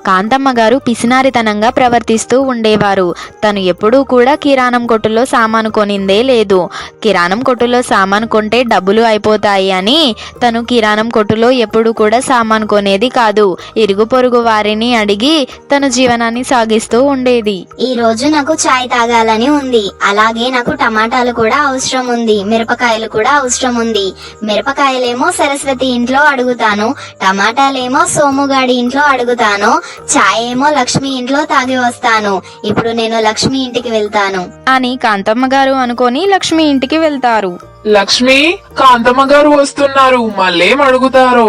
కాంతమ్మ గారు పిసినారితనంగా ప్రవర్తిస్తూ ఉండేవారు. తను ఎప్పుడూ కూడా కిరాణం కొట్టులో సామాను కొనిందే లేదు. కిరాణం కొట్టులో సామాను కొంటే డబ్బులు అయిపోతాయి అని తను కిరాణం కొట్టులో ఎప్పుడు కూడా సామాను కొనేది కాదు. ఇరుగు పొరుగు వారిని అడిగి తను జీవనాన్ని సాగిస్తూ ఉండేది. ఈ రోజు నాకు చాయ్ తాగాలని ఉంది. అలాగే నాకు టమాటాలు కూడా అవసరం ఉంది, మిరపకాయలు కూడా అవసరం ఉంది. మిరపకాయలేమో సరస్వతి ఇంట్లో అడుగుతాను, టమాటాలేమో సోముగాడి ఇంట్లో అడుగుతాను, చాయ్ ఏమో లక్ష్మి ఇంట్లో తాగి వస్తాను. ఇప్పుడు నేను లక్ష్మి ఇంటికి వెళ్తాను అని కాంతమ్మ గారు అనుకొని లక్ష్మి ఇంటికి వెళ్తారు. లక్ష్మి, కాంతమ్మ గారు వస్తున్నారు, మళ్ళేం అడుగుతారో.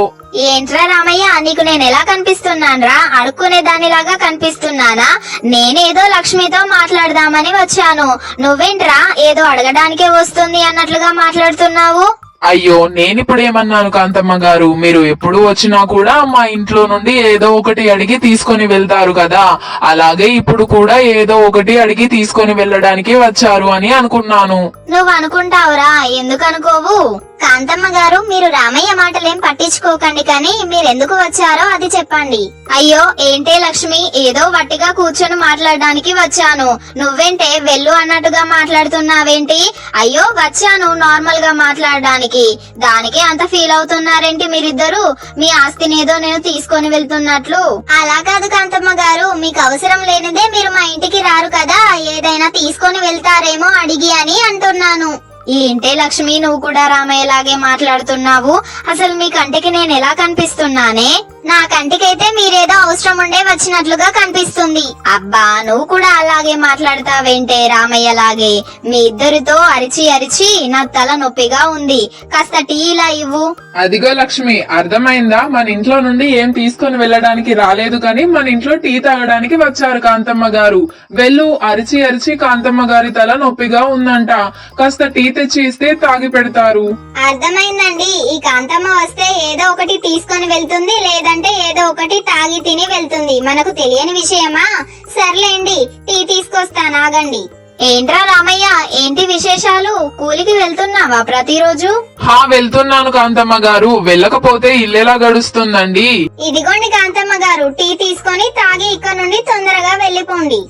ఏంట్రా రామయ్య, నీకు నేను ఎలా కనిపిస్తున్నానరా? అడుక్కునే దానిలాగా కనిపిస్తున్నానా? నేనేదో లక్ష్మితో మాట్లాడదామని వచ్చాను. నువ్వేంట్రా ఏదో అడగడానికే వస్తుంది అన్నట్లుగా మాట్లాడుతున్నావు? అయ్యో, నేనిప్పుడు ఏమన్నాను కాంతమ్మ గారు? మీరు ఎప్పుడు వచ్చినా కూడా మా ఇంట్లో నుండి ఏదో ఒకటి అడిగి తీసుకొని వెళ్తారు కదా, అలాగే ఇప్పుడు కూడా ఏదో ఒకటి అడిగి తీసుకొని వెళ్ళడానికి వచ్చారు అని అనుకున్నాను. నువ్వు అనుకుంటావురా, ఎందుకు అనుకోవు? కాంతమ్మ గారు, మీరు రామయ్య మాటలేం పట్టించుకోకండి, కానీ మీరెందుకు వచ్చారో అది చెప్పండి. అయ్యో ఏంటే లక్ష్మి, ఏదో వట్టిగా కూర్చొని మాట్లాడడానికి వచ్చాను. నువ్వేంటే వెళ్ళు అన్నట్టుగా మాట్లాడుతున్నావేంటి? అయ్యో వచ్చాను నార్మల్ గా మాట్లాడడానికి, దానికే అంత ఫీల్ అవుతున్నారేంటి మీరిద్దరు? మీ ఆస్తినేదో నేను తీసుకొని వెళ్తున్నట్లు. అలా కాదు కాంతమ్మ గారు, మీకు అవసరం లేనిదే మీరు మా ఇంటికి రారు కదా, ఏదైనా తీసుకొని వెళ్తారేమో అడిగి అని అంటున్నాను. ఏంటే లక్ష్మి, నువ్వు కూడా రామయ్యలాగే మాట్లాడుతున్నావు. అసలు మీ కంటికి నేను ఎలా కనిపిస్తున్నానే? నా కంటికైతే మీరేదో అవసరం ఉండే వచ్చినట్లుగా కనిపిస్తుంది. అబ్బా, నువ్వు కూడా అలాగే మాట్లాడతావేంటే రామయ్యలాగే? మీ ఇద్దరితో అరిచి అరిచి నా తల నొప్పిగా ఉంది. కాస్త టీ ఇలా ఇవ్వు. అదిగో లక్ష్మి, అర్థమైందా? మన ఇంట్లో నుండి ఏం తీసుకొని వెళ్ళడానికి రాలేదు, కానీ మన ఇంట్లో టీ తాగడానికి వచ్చారు కాంతమ్మ గారు. వెళ్ళు, అరిచి అరిచి కాంతమ్మ గారి తల నొప్పిగా ఉందంట. కాస్త టీ తెచ్చి ఇస్తే తాగి పెడతారు. అర్థమైందండి. ఈ కాంతమ్మ వస్తే ఏదో ఒకటి తీసుకొని వెళ్తుంది, లేదంటే ఏదో ఒకటి తాగి తిని వెళ్తుంది. మనకు తెలియని విషయమా? సర్లేండి, టీ తీసుకొస్తానాగండి. ఏంట్రా రామయ్య, ఏంటి విశేషాలు? కూలికి వెళ్తున్నావా ప్రతిరోజు? వెళ్తున్నాను కాంతమ్మ గారు, వెళ్ళకపోతే ఇల్లెలా గడుస్తుందండి? ఇదిగోండి కాంతమ్మ గారు, టీ తీసుకొని తాగి ఇక్కడ నుండి తొందరగా వెళ్లిపోండి.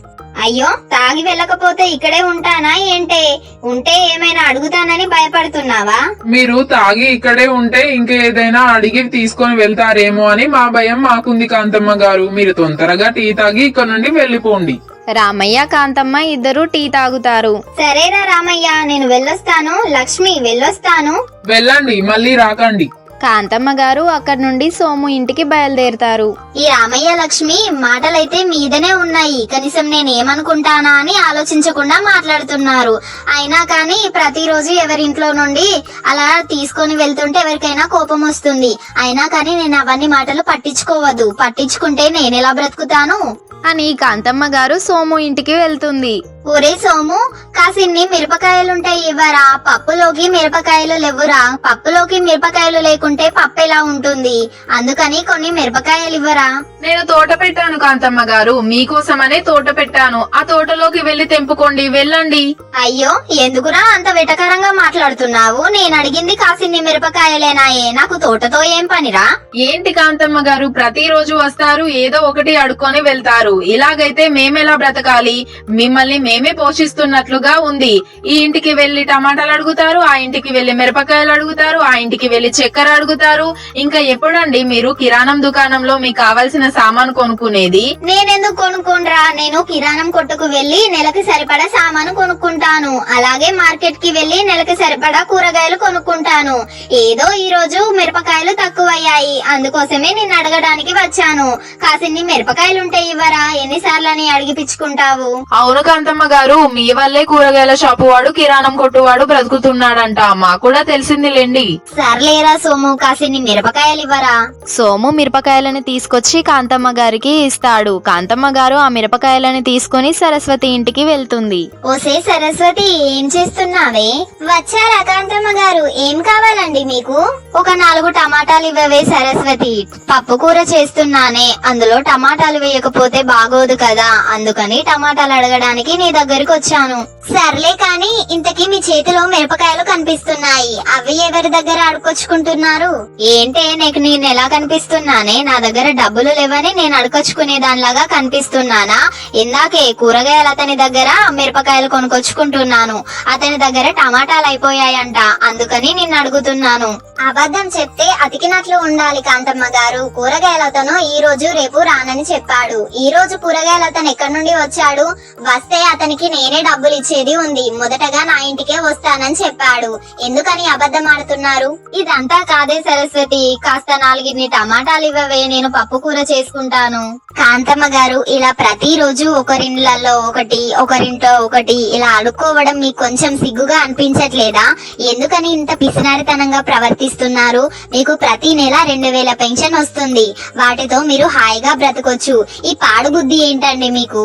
అయ్యో, తాగి వెళ్ళకపోతే ఇక్కడే ఉంటానా ఏంటే? ఉంటే ఏమైనా అడుగుతానని భయపడుతున్నావా? మీరు తాగి ఇక్కడే ఉంటే ఇంకేదైనా అడిగి తీసుకొని వెళ్తారేమో అని మా భయం మాకుంది కాంతమ్మ గారు. మీరు తొందరగా టీ తాగి ఇక్కడ నుండి వెళ్లిపోండి. రామయ్య కాంతమ్మ ఇద్దరు టీ తాగుతారు. సరేరా రామయ్య, నేను వెళ్ళొస్తాను. లక్ష్మి వెళ్ళొస్తాను. వెళ్ళండి, మళ్ళీ రాకండి. కాంతమ్మ గారు అక్కడి నుండి సోము ఇంటికి బయలుదేరతారు. ఈ రామయ్య లక్ష్మి మాటలైతే మీదనే ఉన్నాయి, కనీసం నేనేమనుకుంటానా అని ఆలోచించకుండా మాట్లాడుతున్నారు. అయినా కానీ ప్రతిరోజు ఎవరింట్లో నుండి అలా తీసుకొని వెళ్తుంటే ఎవరికైనా కోపం వస్తుంది. అయినా కానీ నేను అవన్నీ మాటలు పట్టించుకోవద్దు. పట్టించుకుంటే నేనెలా బ్రతుకుతాను అని కాంతమ్మ గారు సోము ఇంటికి వెళ్తుంది. ఒరే సోము, కాసిన్ని మిరపకాయలుంటాయి ఇవ్వరా? పప్పులోకి మిరపకాయలు లేవురా. పప్పులోకి మిరపకాయలు లేకుంటే పప్పు ఎలా ఉంటుంది? అందుకని కొన్ని మిరపకాయలు ఇవ్వరా. నేను తోట పెట్టాను కాంతమ్మ గారు, మీకోసమనే తోట పెట్టాను. ఆ తోటలోకి వెళ్లి తెంపుకోండి, వెళ్ళండి. అయ్యో, ఎందుకురా అంత వెటకరంగా మాట్లాడుతున్నావు? నేను అడిగింది కాసిన్ని మిరపకాయలేనాయే, నాకు తోటతో ఏం పనిరా? ఏంటి కాంతమ్మ గారు, ప్రతిరోజు వస్తారు, ఏదో ఒకటి అడుక్కొని వెళ్తారు. ఇలాగైతే మేమెలా బ్రతకాలి? మిమ్మల్ని మేమే పోషిస్తున్నట్లుగా ఉంది. ఈ ఇంటికి వెళ్లి టమాటాలు అడుగుతారు, ఆ ఇంటికి వెళ్లి మిరపకాయలు అడుగుతారు, ఆ ఇంటికి వెళ్లి చక్కెర అడుగుతారు. ఇంకా ఎప్పుడండి మీరు కిరాణం దుకాణంలో మీకు కావాల్సిన సామాను కొనుక్కునేది? నేనెందుకు కొనుక్కోనరా? నేను కిరాణం కొట్టుకు వెళ్లి నెలకి సరిపడా సామాను కొనుక్కుంటాను. అలాగే మార్కెట్ కి వెళ్లి నెలకి సరిపడా కూరగాయలు కొనుక్కుంటాను. ఏదో ఈ రోజు మిరపకాయలు తక్కువయ్యాయి, అందుకోసమే నేను అడగడానికి వచ్చాను. కాసిన్ని మిరపకాయలుంటే ఇవ్వరా? ఎన్నిసార్లని అడిగిపించుకుంటావు? అవును కాంతమ్మ గారు, మీ వల్లే కూరగాయల షాపు వాడు కిరాణం కొట్టువాడు బ్రతుకుతున్నాడంట. మాకు కూడా తెలిసిందిలేండి. సర్లేరా సోము, కాసిన్ని మిరపకాయలు ఇవ్వరా. సోము మిరపకాయలని తీసుకొచ్చి కాంతమ్మ గారికి ఇస్తాడు. కాంతమ్మ గారు ఆ మిరపకాయలని తీసుకుని సరస్వతి ఇంటికి వెళ్తుంది. ఓసే సరస్వతి, ఏం చేస్తున్నావే? వచ్చారా కాంతమ్మ గారు? ఏం కావాలండి మీకు? ఒక 4 టమాటాలు ఇవ్వవే సరస్వతి. పప్పు కూర చేస్తున్నానే, అందులో టమాటాలు వేయకపోతే బాగోదు కదా, అందుకని టమాటాలు అడగడానికి నీ దగ్గరికి వచ్చాను. సర్లే కాని ఇంతకీ మీ చేతిలో మిరపకాయలు కనిపిస్తున్నాయి, అవి ఎవరి దగ్గర అడుకొచ్చుకుంటున్నారు? ఏంటే నేను ఎలా కనిపిస్తున్నానే? నా దగ్గర డబ్బులు లేవని నేను అడుకొచ్చుకునే దానిలాగా కనిపిస్తున్నానా? ఇందాకే కూరగాయలు అతని దగ్గర మిరపకాయలు కొనుకొచ్చుకుంటున్నాను, అతని దగ్గర టమాటాలు అయిపోయాయంట, అందుకని నిన్ను అడుగుతున్నాను. అబద్ధం చెప్తే అతికినట్లు ఉండాలి కాంతమ్మ గారు. కూరగాయలు అతను ఈ రోజు రేపు రానని చెప్పాడు. ఈ రోజు కూరగాయలు అతను ఎక్కడి నుండి వచ్చాడు? వస్తే అతనికి నేనే డబ్బులు ఇచ్చేది ఉంది. మొదటగా నా ఇంటికే వస్తానని చెప్పాడు. ఎందుకని అబద్ధం ఆడుతున్నారు? ఇదంతా కాదే సరస్వతి, కాస్త 4 టమాటాలు ఇవ్వవే, నేను పప్పు కూర చేసుకుంటాను. కాంతమ్మ గారు, ఇలా ప్రతిరోజు ఒకరిండ్లలో ఒకటి ఒకరింట్లో ఒకటి ఇలా అడుక్కోవడం మీకు కొంచెం సిగ్గుగా అనిపించట్లేదా? ఎందుకని ఇంత పిసినారితనంగా ప్రవర్తిస్తున్నారు? మీకు ప్రతి నెల 2000 పెన్షన్ వస్తుంది, వాటితో మీరు హాయిగా బ్రతకొచ్చు. ఈ పాడు బుద్ధి ఏంటండి మీకు?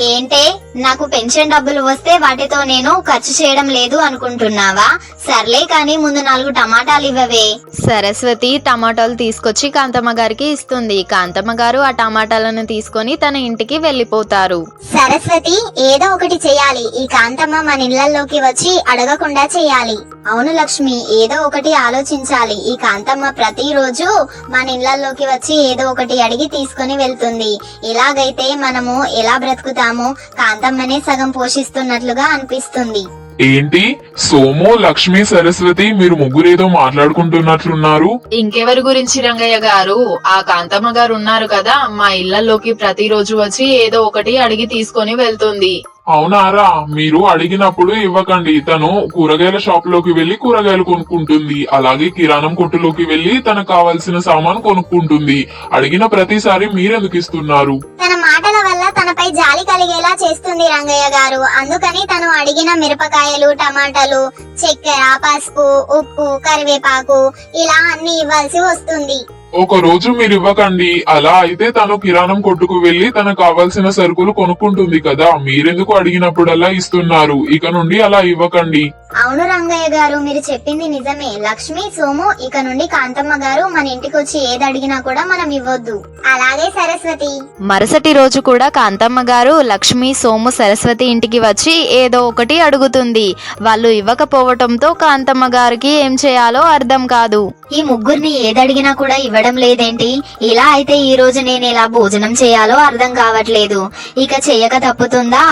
ఏంటే, నాకు పెన్షన్ డబ్బులు వస్తే వాటితో నేను ఖర్చు చేయడం లేదు అనుకుంటున్నావా? సర్లే కాని ముందు 4 టమాటాలు ఇవ్వవే. సరస్వతి టమాటాలు తీసుకొచ్చి కాంతమ్మ గారికి ఇస్తుంది. కాంతమ్మ గారు ఆ టమాటాలను తీసుకొని తన ఇంటికి వెళ్లిపోతారు. సరస్వతి, ఏదో ఒకటి చేయాలి. ఈ కాంతమ్మ మన ఇళ్లలోకి వచ్చి అడగకుండా చేయాలి. అవును లక్ష్మి, ఏదో ఒకటి ఆలోచించాలి. ఈ కాంతమ్మ ప్రతిరోజు మన ఇళ్లలోకి వచ్చి ఏదో ఒకటి అడిగి తీసుకుని వెళ్తుంది. ఇలాగైతే మనము ఎలా బ్రతుకుతామో? కాంతమ్మనే సగం పోషిస్తున్నట్లుగా అనిపిస్తుంది. ఏంటి సోము, లక్ష్మి, సరస్వతి మీరు ముగ్గురేదో మాట్లాడుకుంటున్నట్లున్నారు? ఇంకెవరి గురించి రంగయ్య గారు? ఆ కాంతమ్మ గారు ఉన్నారు కదా, మా ఇళ్లలోకి ప్రతిరోజు వచ్చి ఏదో ఒకటి అడిగి తీసుకొని వెళ్తుంది. అవునారా? మీరు అడిగినప్పుడు ఇవ్వకండి. తను కూరగాయల షాప్ లోకి వెళ్లి కూరగాయలు కొనుక్కుంటుంది, అలాగే కిరాణం కొట్టులోకి వెళ్లి తనకు కావాల్సిన సామాను కొనుక్కుంటుంది. అడిగిన ప్రతిసారి మీరెందుకు ఇస్తున్నారు? తన మాటల వల్ల తనపై జాలి కలిగేలా చేస్తుంది రంగయ్య గారు. అందుకని తను అడిగిన మిరపకాయలు, టమాటాలు, చక్కెర, పసుపు, ఉప్పు, కరివేపాకు ఇలా అన్ని ఇవ్వాల్సి వస్తుంది. ఒక రోజు మీరు ఇవ్వకండి. అలా అయితే తను కిరాణం కొట్టుకు వెళ్లి తనకు కావాల్సిన సరుకులు కొనుక్కుంటుంది కదా, మీరెందుకు అడిగినప్పుడల్లా ఇస్తున్నారు? ఇక నుండి అలా ఇవ్వకండి. అవును రంగయ్య గారు, మీరు చెప్పింది నిజమే. లక్ష్మి, సోము, ఇక నుండి కాంతమ్మ గారు మన ఇంటికి వచ్చి ఏది అడిగినా కూడా మనం ఇవ్వొద్దు. అలాగే సరస్వతి. మరుసటి రోజు కూడా కాంతమ్మ గారు లక్ష్మి, సోము, సరస్వతి ఇంటికి వచ్చి ఏదో ఒకటి అడుగుతుంది. వాళ్ళు ఇవ్వకపోవటంతో కాంతమ్మ గారికి ఏం చేయాలో అర్థం కాదు. ఈ ముగ్గురిని ఏదడిగినా కూడా ఇవ్వడం లేదేంటి? ఇలా అయితే ఈ రోజు నేను ఎలా భోజనం చేయాలో అర్థం కావట్లేదు. ఇక చెయ్యక తప్పుతుందా?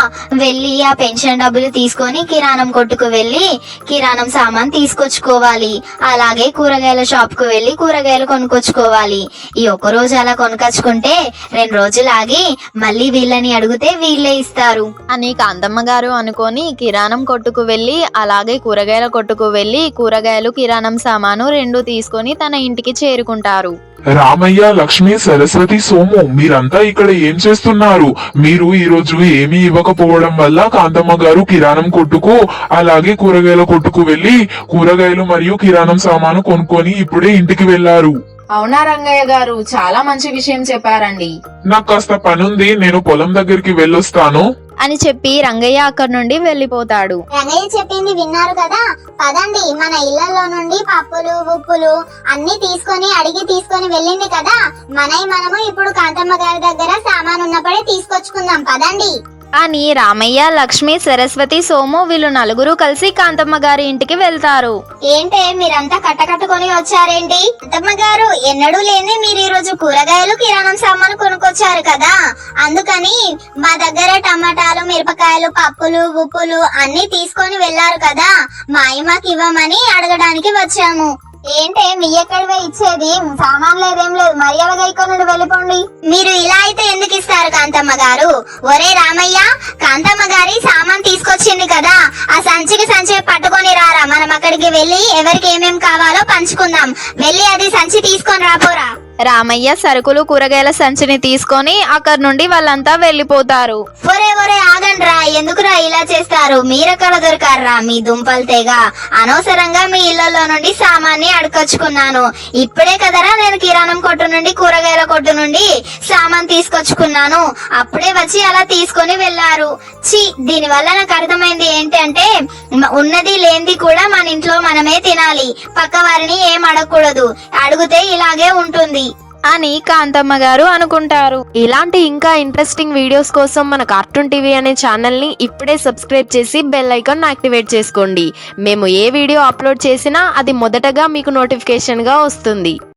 వెళ్ళి ఆ పెన్షన్ డబ్బులు తీసుకొని కిరాణం కొట్టుకు వెళ్లి కిరాణం సామాన్ తీసుకొచ్చుకోవాలి. అలాగే కూరగాయల షాప్ కు వెళ్లి కూరగాయలు కొనుక్కొచ్చుకోవాలి. ఈ ఒక్క రోజు అలా కొనుకొచ్చుకుంటే 2 రోజులు ఆగి మళ్ళీ వీళ్ళని అడిగితే వీళ్ళే ఇస్తారు అని కాంతమ్మ గారు అనుకొని కిరాణం కొట్టుకు వెళ్లి అలాగే కూరగాయల కొట్టుకు వెళ్లి కూరగాయలు, కిరాణం సామాను 2 తీసుకొని తన ఇంటికి చేరుకుంటారు. రామయ్య, లక్ష్మి, సరస్వతి, సోము మీరంతా ఇక్కడ ఏం చేస్తున్నారు? మీరు ఈ రోజు ఏమీ ఇవ్వకపోవడం వల్ల కాంతమ్మ గారు కిరాణం కొట్టుకు అలాగే కూరగాయల కొట్టుకు వెళ్లి కూరగాయలు మరియు కిరాణం సామాను కొనుక్కొని ఇప్పుడే ఇంటికి వెళ్లారు. అవునా రంగయ్య గారు, చాలా మంచి విషయం చెప్పారండి. నాకు కాస్త పనుంది, నేను పొలం దగ్గరికి వెళ్ళొస్తాను అని చెప్పి రంగయ్య అక్కడి నుండి వెళ్లిపోతాడు. రంగయ్య చెప్పింది విన్నారు కదా, పదండి. మన ఇళ్లలో నుండి పప్పులు, ఉప్పులు అన్ని అడిగి తీసుకొని వెళ్ళింది కదా, మనము ఇప్పుడు కాంతమ్మ గారి దగ్గర సామాన్ ఉన్నప్పుడే తీసుకొచ్చుకుందాం, పదండి అని రామయ్య, లక్ష్మి, సరస్వతి, సోము వీళ్ళు 4 కలిసి కాంతమ్మ గారి ఇంటికి వెళ్తారు. ఏంటే మీరంతా కట్టకట్టుకొని వచ్చారేంటి? కాంతమ్మ గారు, ఎన్నడూ లేని మీరు ఈ రోజు కూరగాయలు, కిరాణం సామాను కొనుక్కొచ్చారు కదా, అందుకని మా దగ్గర టమాటాలు, మిరపకాయలు, పప్పులు, ఉప్పులు అన్ని తీసుకొని వెళ్లారు కదా, మాకు ఇవ్వమని అడగడానికి వచ్చాము. ఏంటే మీ ఎక్కడివే ఇచ్చేది? సామాన్ లేదేం లేదు, మర్యాదగా ఇక్కడ నుండి వెళ్ళిపోండి. మీరు ఇలా అయితే ఎందుకు ఇస్తారు కాంతమ్మ గారు? ఒరే రామయ్య, కాంతమ్మ గారి సామాన్ తీసుకొచ్చింది కదా, ఆ సంచి పట్టుకొని రారా. మనం అక్కడికి వెళ్లి ఎవరికి ఏమేం కావాలో పంచుకుందాం. వెళ్ళి అది సంచి తీసుకొని రాపోరా. రామయ్య సరుకులు, కూరగాయల సంచిని తీసుకొని అక్కడి నుండి వాళ్ళంతా వెళ్లిపోతారు. ఒరే ఆగండ్రా, ఎందుకురా ఇలా చేస్తారు? మీరెక్కడ దొరకారా మీ దుంపలు తెగ? అనవసరంగా మీ ఇళ్లలో నుండి సామాన్ని అడుకొచ్చుకున్నాను. ఇప్పుడే కదరా నేను కిరాణం కొట్టు నుండి, కూరగాయల కొట్టు నుండి సామాన్ తీసుకొచ్చుకున్నాను. అప్పుడే వచ్చి అలా తీసుకొని వెళ్లారు. దీని వల్ల నాకు అర్థమైంది ఏంటంటే, ఉన్నది లేనిది కూడా మన ఇంట్లో మనమే తినాలి, పక్క వారిని ఏం అడగకూడదు. అడిగితే ఇలాగే ఉంటుంది. అని కాంతమ్మ గారు అనుకుంటారు. ఇలాంటి ఇంకా ఇంట్రెస్టింగ్ వీడియోస్ కోసం మన కార్టూన్ టీవీ అనే ఛానల్ ని ఇప్పుడే సబ్స్క్రైబ్ చేసి బెల్ ఐకాన్ యాక్టివేట్ చేసుకోండి. మేము ఏ వీడియో అప్లోడ్ చేసినా అది మొదటగా మీకు నోటిఫికేషన్ గా వస్తుంది.